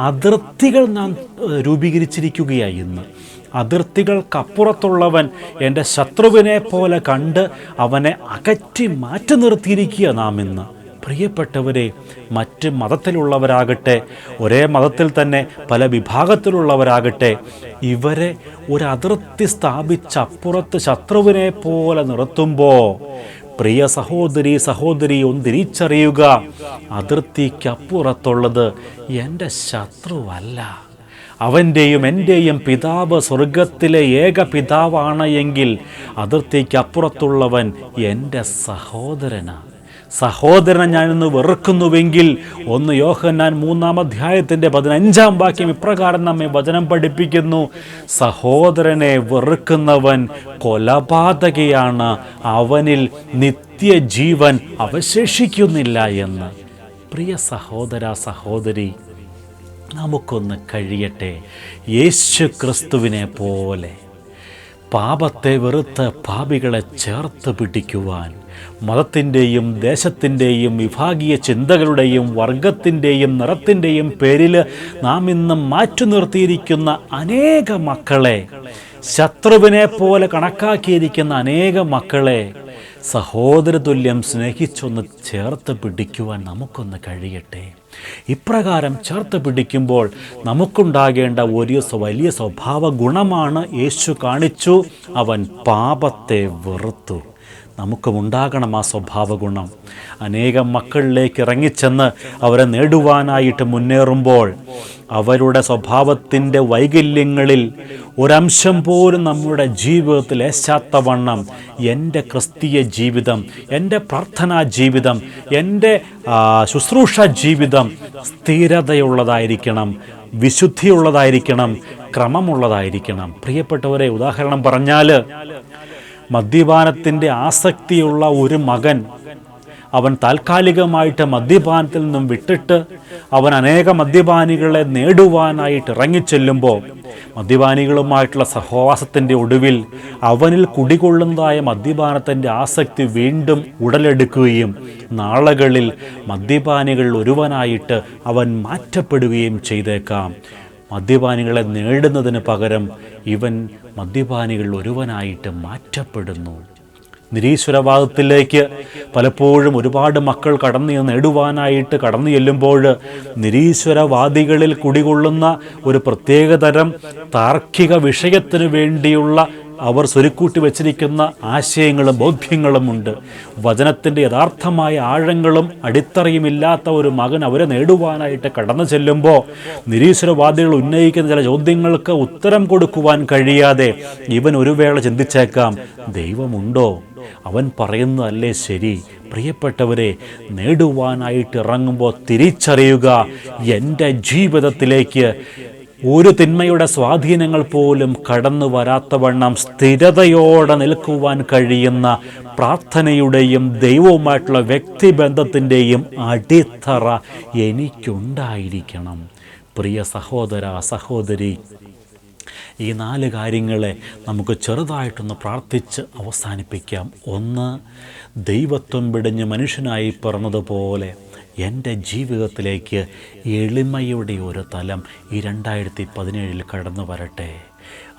അതിർത്തികൾ നാം രൂപീകരിച്ചിരിക്കുകയായി. ഇന്ന് അതിർത്തികൾക്കപ്പുറത്തുള്ളവൻ എൻ്റെ ശത്രുവിനെ പോലെ കണ്ട് അവനെ അകറ്റി മാറ്റി നിർത്തിയിരിക്കുക നാം ഇന്ന്. പ്രിയപ്പെട്ടവരെ, മറ്റ് മതത്തിലുള്ളവരാകട്ടെ, ഒരേ മതത്തിൽ തന്നെ പല വിഭാഗത്തിലുള്ളവരാകട്ടെ, ഇവരെ ഒരു അതിർത്തി സ്ഥാപിച്ചപ്പുറത്ത് ശത്രുവിനെ പോലെ നിർത്തുമ്പോൾ, പ്രിയ സഹോദരി ഒന്ന് തിരിച്ചറിയുക, അതിർത്തിക്കപ്പുറത്തുള്ളത് എൻ്റെ ശത്രുവല്ല. അവൻ്റെയും എൻ്റെയും പിതാവ് സ്വർഗത്തിലെ ഏക പിതാവാണ് എങ്കിൽ അതിർത്തിക്കപ്പുറത്തുള്ളവൻ എൻ്റെ സഹോദരനാണ്. സഹോദരനെ ഞാനിന്ന് വെറുക്കുന്നുവെങ്കിൽ 1 യോഹന്നാൻ 3-ാം അധ്യായത്തിൻ്റെ 15-ാം വാക്യം ഇപ്രകാരം നമ്മെ വചനം പഠിപ്പിക്കുന്നു: സഹോദരനെ വെറുക്കുന്നവൻ കൊലപാതകയാണ്, അവനിൽ നിത്യജീവൻ അവശേഷിക്കുന്നില്ല എന്ന്. പ്രിയ സഹോദര സഹോദരി, നമുക്കൊന്ന് കഴിയട്ടെ യേശു ക്രിസ്തുവിനെ പോലെ പാപത്തെ വെറുത്ത് പാപികളെ ചേർത്ത് പിടിക്കുവാൻ. മതത്തിൻ്റെയും ദേശത്തിൻ്റെയും വിഭാഗീയ ചിന്തകളുടെയും വർഗത്തിൻ്റെയും നിറത്തിൻ്റെയും പേരിൽ നാം ഇന്ന് മാറ്റി നിർത്തിയിരിക്കുന്ന അനേക മക്കളെ, ശത്രുവിനെ പോലെ കണക്കാക്കിയിരിക്കുന്ന അനേക മക്കളെ സഹോദരതുല്യം സ്നേഹിച്ചൊന്ന് ചേർത്ത് പിടിക്കുവാൻ നമുക്കൊന്ന് കഴിയട്ടെ. ഇപ്രകാരം ചേർത്ത് പിടിക്കുമ്പോൾ നമുക്കുണ്ടാകേണ്ട ഒരു വലിയ സ്വഭാവ ഗുണമാണ് യേശു കാണിച്ചു. അവൻ പാപത്തെ വെറുത്തു. നമുക്കുമുണ്ടാകണം ആ സ്വഭാവ ഗുണം. അനേകം മക്കളിലേക്ക് ഇറങ്ങിച്ചെന്ന് അവരെ നേടുവാനായിട്ട് മുന്നേറുമ്പോൾ അവരുടെ സ്വഭാവത്തിൻ്റെ വൈകല്യങ്ങളിൽ ഒരംശം പോലും നമ്മുടെ ജീവിതത്തിൽ ഏശാത്തവണ്ണം എൻ്റെ ക്രിസ്തീയ ജീവിതം, എൻ്റെ പ്രാർത്ഥനാ ജീവിതം, എൻ്റെ ശുശ്രൂഷ ജീവിതം സ്ഥിരതയുള്ളതായിരിക്കണം, വിശുദ്ധിയുള്ളതായിരിക്കണം, ക്രമമുള്ളതായിരിക്കണം. പ്രിയപ്പെട്ടവരെ, ഉദാഹരണം പറഞ്ഞാൽ, മദ്യപാനത്തിൻ്റെ ആസക്തിയുള്ള ഒരു മകൻ അവൻ താൽക്കാലികമായിട്ട് മദ്യപാനത്തിൽ നിന്നും വിട്ടിട്ട് അവൻ അനേക മദ്യപാനികളെ നേടുവാനായിട്ട് ഇറങ്ങിച്ചെല്ലുമ്പോൾ മദ്യപാനികളുമായിട്ടുള്ള സഹവാസത്തിൻ്റെ ഒടുവിൽ അവനിൽ കുടികൊള്ളുന്നതായ മദ്യപാനത്തിൻ്റെ ആസക്തി വീണ്ടും ഉടലെടുക്കുകയും നാളുകളിൽ മദ്യപാനികളിൽ ഒരുവനായിട്ട് അവൻ മാറ്റപ്പെടുകയും ചെയ്തേക്കാം. മദ്യപാനികളെ നേടുന്നതിന് പകരം ഇവൻ മദ്യപാനികളിൽ ഒരുവനായിട്ട് മാറ്റപ്പെടുന്നു. നിരീശ്വരവാദത്തിലേക്ക് പലപ്പോഴും ഒരുപാട് മക്കൾ നേടുവാനായിട്ട് കടന്നു ചെല്ലുമ്പോൾ നിരീശ്വരവാദികളിൽ കുടികൊള്ളുന്ന ഒരു പ്രത്യേകതരം താർക്കിക വിഷയത്തിനു വേണ്ടിയുള്ള അവർ സ്വരുക്കൂട്ടി വച്ചിരിക്കുന്ന ആശയങ്ങളും ബോധ്യങ്ങളുമുണ്ട്. വചനത്തിൻ്റെ യഥാർത്ഥമായ ആഴങ്ങളും അടിത്തറയുമില്ലാത്ത ഒരു മകൻ അവരെ നേടുവാനായിട്ട് കടന്നു ചെല്ലുമ്പോൾ നിരീശ്വരവാദികൾ ഉന്നയിക്കുന്ന ചില ചോദ്യങ്ങൾക്ക് ഉത്തരം കൊടുക്കുവാൻ കഴിയാതെ ഇവൻ ഒരു വേള ചിന്തിച്ചേക്കാം, ദൈവമുണ്ടോ? അവൻ പറയുന്നതല്ലേ ശരി? പ്രിയപ്പെട്ടവരെ, നേടുവാനായിട്ട് ഇറങ്ങുമ്പോൾ തിരിച്ചറിയുക, എൻ്റെ ജീവിതത്തിലേക്ക് ഒരു തിന്മയുടെ സ്വാധീനങ്ങൾ പോലും കടന്നു വരാത്തവണ്ണം സ്ഥിരതയോടെ നിൽക്കുവാൻ കഴിയുന്ന പ്രാർത്ഥനയുടെയും ദൈവവുമായിട്ടുള്ള വ്യക്തിബന്ധത്തിൻ്റെയും അടിത്തറ എനിക്കുണ്ടായിരിക്കണം. പ്രിയ സഹോദര, സഹോദരി, ഈ 4 കാര്യങ്ങളെ നമുക്ക് ചെറുതായിട്ടൊന്ന് പ്രാർത്ഥിച്ച് അവസാനിപ്പിക്കാം. 1, ദൈവത്വം പിടിഞ്ഞ് മനുഷ്യനായി പിറന്നതുപോലെ എൻ്റെ ജീവിതത്തിലേക്ക് എളിമയുടെ ഒരു തലം ഈ 2017 കടന്നു വരട്ടെ.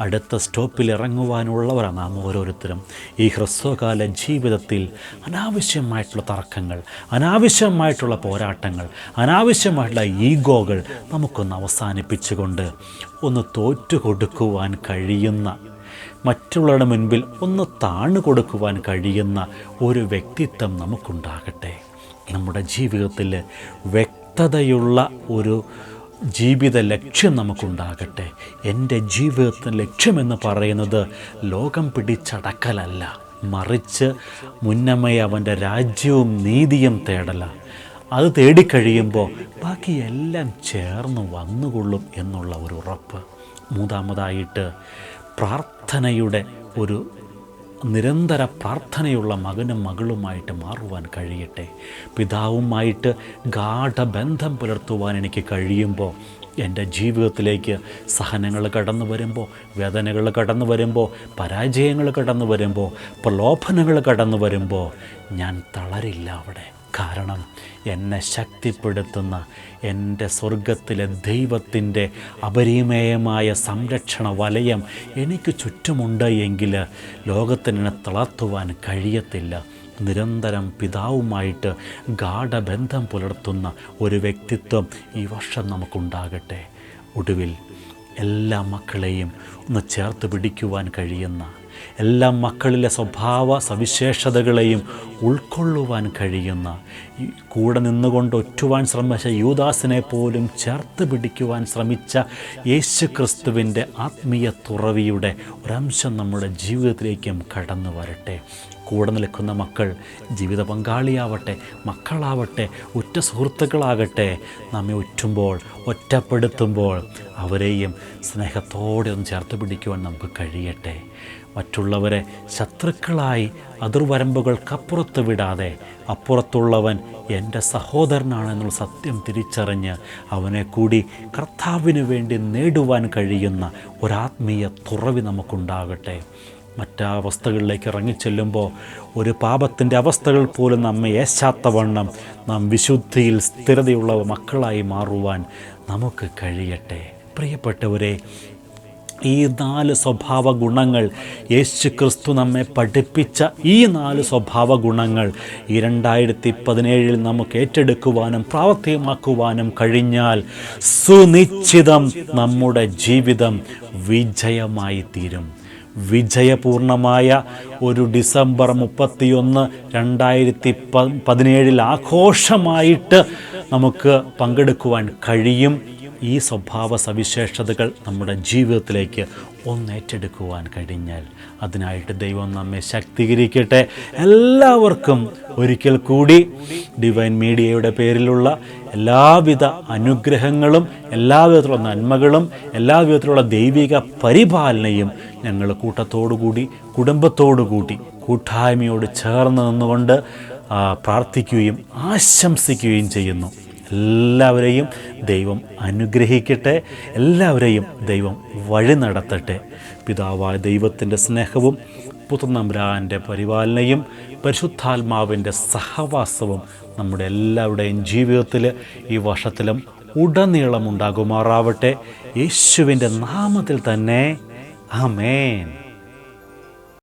അടുത്ത സ്റ്റോപ്പിൽ ഇറങ്ങുവാനുള്ളവരാണ് നാം ഓരോരുത്തരും. ഈ ഹ്രസ്വകാല ജീവിതത്തിൽ അനാവശ്യമായിട്ടുള്ള തർക്കങ്ങൾ, അനാവശ്യമായിട്ടുള്ള പോരാട്ടങ്ങൾ, അനാവശ്യമായിട്ടുള്ള ഈഗോകൾ നമുക്കൊന്ന് അവസാനിപ്പിച്ചുകൊണ്ട് ഒന്ന് തോറ്റു കൊടുക്കുവാൻ കഴിയുന്ന, മറ്റുള്ളവരുടെ മുൻപിൽ ഒന്ന് താണു കൊടുക്കുവാൻ കഴിയുന്ന ഒരു വ്യക്തിത്വം നമുക്കുണ്ടാകട്ടെ. നമ്മുടെ ജീവിതത്തിൽ വ്യക്തതയുള്ള ഒരു ജീവിത ലക്ഷ്യം നമുക്കുണ്ടാകട്ടെ. എൻ്റെ ജീവിതത്തിൻ്റെ ലക്ഷ്യമെന്ന് പറയുന്നത് ലോകം പിടിച്ചടക്കലല്ല, മറിച്ച് മുന്നമേ അവൻ്റെ രാജ്യവും നീതിയും തേടല. അത് തേടിക്കഴിയുമ്പോൾ ബാക്കിയെല്ലാം ചേർന്ന് വന്നുകൊള്ളും എന്നുള്ള ഒരു ഉറപ്പ്. 3, പ്രാർത്ഥനയുടെ ഒരു നിരന്തര പ്രാർത്ഥനയുള്ള മകനും മകളുമായിട്ട് മാറുവാൻ കഴിയട്ടെ. പിതാവുമായിട്ട് ഗാഢബന്ധം പുലർത്തുവാൻ എനിക്ക് കഴിയുമ്പോൾ എൻ്റെ ജീവിതത്തിലേക്ക് സഹനങ്ങൾ കടന്നു വരുമ്പോൾ, വേദനകൾ കടന്നു വരുമ്പോൾ, പരാജയങ്ങൾ കടന്നു വരുമ്പോൾ, പ്രലോഭനങ്ങൾ കടന്നു വരുമ്പോൾ ഞാൻ തളരില്ല അവിടെ. കാരണം എന്നെ ശക്തിപ്പെടുത്തുന്ന എൻ്റെ സ്വർഗത്തിലെ ദൈവത്തിൻ്റെ അപരിമേയമായ സംരക്ഷണ വലയം എനിക്ക് ചുറ്റുമുണ്ട് എങ്കിൽ ലോകത്തിനെ തളർത്തുവാൻ കഴിയത്തില്ല. നിരന്തരം പിതാവുമായിട്ട് ഗാഢബന്ധം പുലർത്തുന്ന ഒരു വ്യക്തിത്വം ഈ വർഷം നമുക്കുണ്ടാകട്ടെ. ഒടുവിൽ എല്ലാ മക്കളെയും ഒന്ന് ചേർത്ത് പിടിക്കുവാൻ കഴിയുന്ന, എല്ലാ മക്കളിലെ സ്വഭാവ സവിശേഷതകളെയും ഉൾക്കൊള്ളുവാൻ കഴിയുന്ന, കൂടെ നിന്നുകൊണ്ട് ഒറ്റുവാൻ ശ്രമിച്ച യൂദാസിനെ പോലും ചേർത്ത് പിടിക്കുവാൻ ശ്രമിച്ച യേശു ക്രിസ്തുവിൻ്റെ ആത്മീയ തുറവിയുടെ ഒരംശം നമ്മുടെ ജീവിതത്തിലേക്കും കടന്നു വരട്ടെ. കൂടെ നിൽക്കുന്ന മക്കൾ ജീവിത പങ്കാളിയാവട്ടെ, മക്കളാവട്ടെ, ഉറ്റ സുഹൃത്തുക്കളാകട്ടെ, നമ്മെ ഒറ്റുമ്പോൾ, ഒറ്റപ്പെടുത്തുമ്പോൾ അവരെയും സ്നേഹത്തോടെ ഒന്ന് ചേർത്ത് പിടിക്കുവാൻ നമുക്ക് കഴിയട്ടെ. മറ്റുള്ളവരെ ശത്രുക്കളായി അതിർവരമ്പുകൾക്കപ്പുറത്ത് വിടാതെ അപ്പുറത്തുള്ളവൻ എൻ്റെ സഹോദരനാണെന്നുള്ള സത്യം തിരിച്ചറിഞ്ഞ് അവനെ കൂടി കർത്താവിന് വേണ്ടി നേടുവാൻ കഴിയുന്ന ഒരാത്മീയ തുറവി നമുക്കുണ്ടാകട്ടെ. മറ്റവസ്ഥകളിലേക്ക് ഇറങ്ങിച്ചെല്ലുമ്പോൾ ഒരു പാപത്തിൻ്റെ അവസ്ഥകൾ പോലും നമ്മെ ഏശാത്തവണ്ണം നാം വിശുദ്ധിയിൽ സ്ഥിരതയുള്ള മക്കളായി മാറുവാൻ നമുക്ക് കഴിയട്ടെ. പ്രിയപ്പെട്ടവരെ, ഈ 4 സ്വഭാവ ഗുണങ്ങൾ യേശു ക്രിസ്തു നമ്മെ പഠിപ്പിച്ച ഈ 4 സ്വഭാവ ഗുണങ്ങൾ ഈ 2017 നമുക്ക് ഏറ്റെടുക്കുവാനും പ്രാവർത്തികമാക്കുവാനും കഴിഞ്ഞാൽ സുനിശ്ചിതം നമ്മുടെ ജീവിതം വിജയമായി തീരും. വിജയപൂർണമായ ഒരു ഡിസംബർ 31, 2017 ആഘോഷമായിട്ട് നമുക്ക് പങ്കെടുക്കുവാൻ കഴിയും. ഈ സ്വഭാവ സവിശേഷതകൾ നമ്മുടെ ജീവിതത്തിലേക്ക് ഒന്നേറ്റെടുക്കുവാൻ കഴിഞ്ഞാൽ അതിനായിട്ട് ദൈവം നമ്മെ ശക്തീകരിക്കട്ടെ. എല്ലാവർക്കും ഒരിക്കൽ കൂടി ഡിവൈൻ മീഡിയയുടെ പേരിലുള്ള എല്ലാവിധ അനുഗ്രഹങ്ങളും എല്ലാവിധത്തിലുള്ള നന്മകളും എല്ലാവിധത്തിലുള്ള ദൈവിക പരിപാലനയും ഞങ്ങൾ കൂട്ടത്തോടുകൂടി കുടുംബത്തോടുകൂടി കൂട്ടായ്മയോട് ചേർന്ന് നിന്നുകൊണ്ട് പ്രാർത്ഥിക്കുകയും ആശംസിക്കുകയും ചെയ്യുന്നു. എല്ലാവരെയും ദൈവം അനുഗ്രഹിക്കട്ടെ. എല്ലാവരെയും ദൈവം വഴി നടത്തട്ടെ. പിതാവായ ദൈവത്തിൻ്റെ സ്നേഹവും പുത്രനമ്പുരാൻ്റെ പരിപാലനയും പരിശുദ്ധാത്മാവിൻ്റെ സഹവാസവും നമ്മുടെ എല്ലാവരുടെയും ജീവിതത്തിൽ ഈ വർഷത്തിലും ഉടനീളം ഉണ്ടാകുമാറാവട്ടെ. യേശുവിൻ്റെ നാമത്തിൽ തന്നെ ആമേൻ.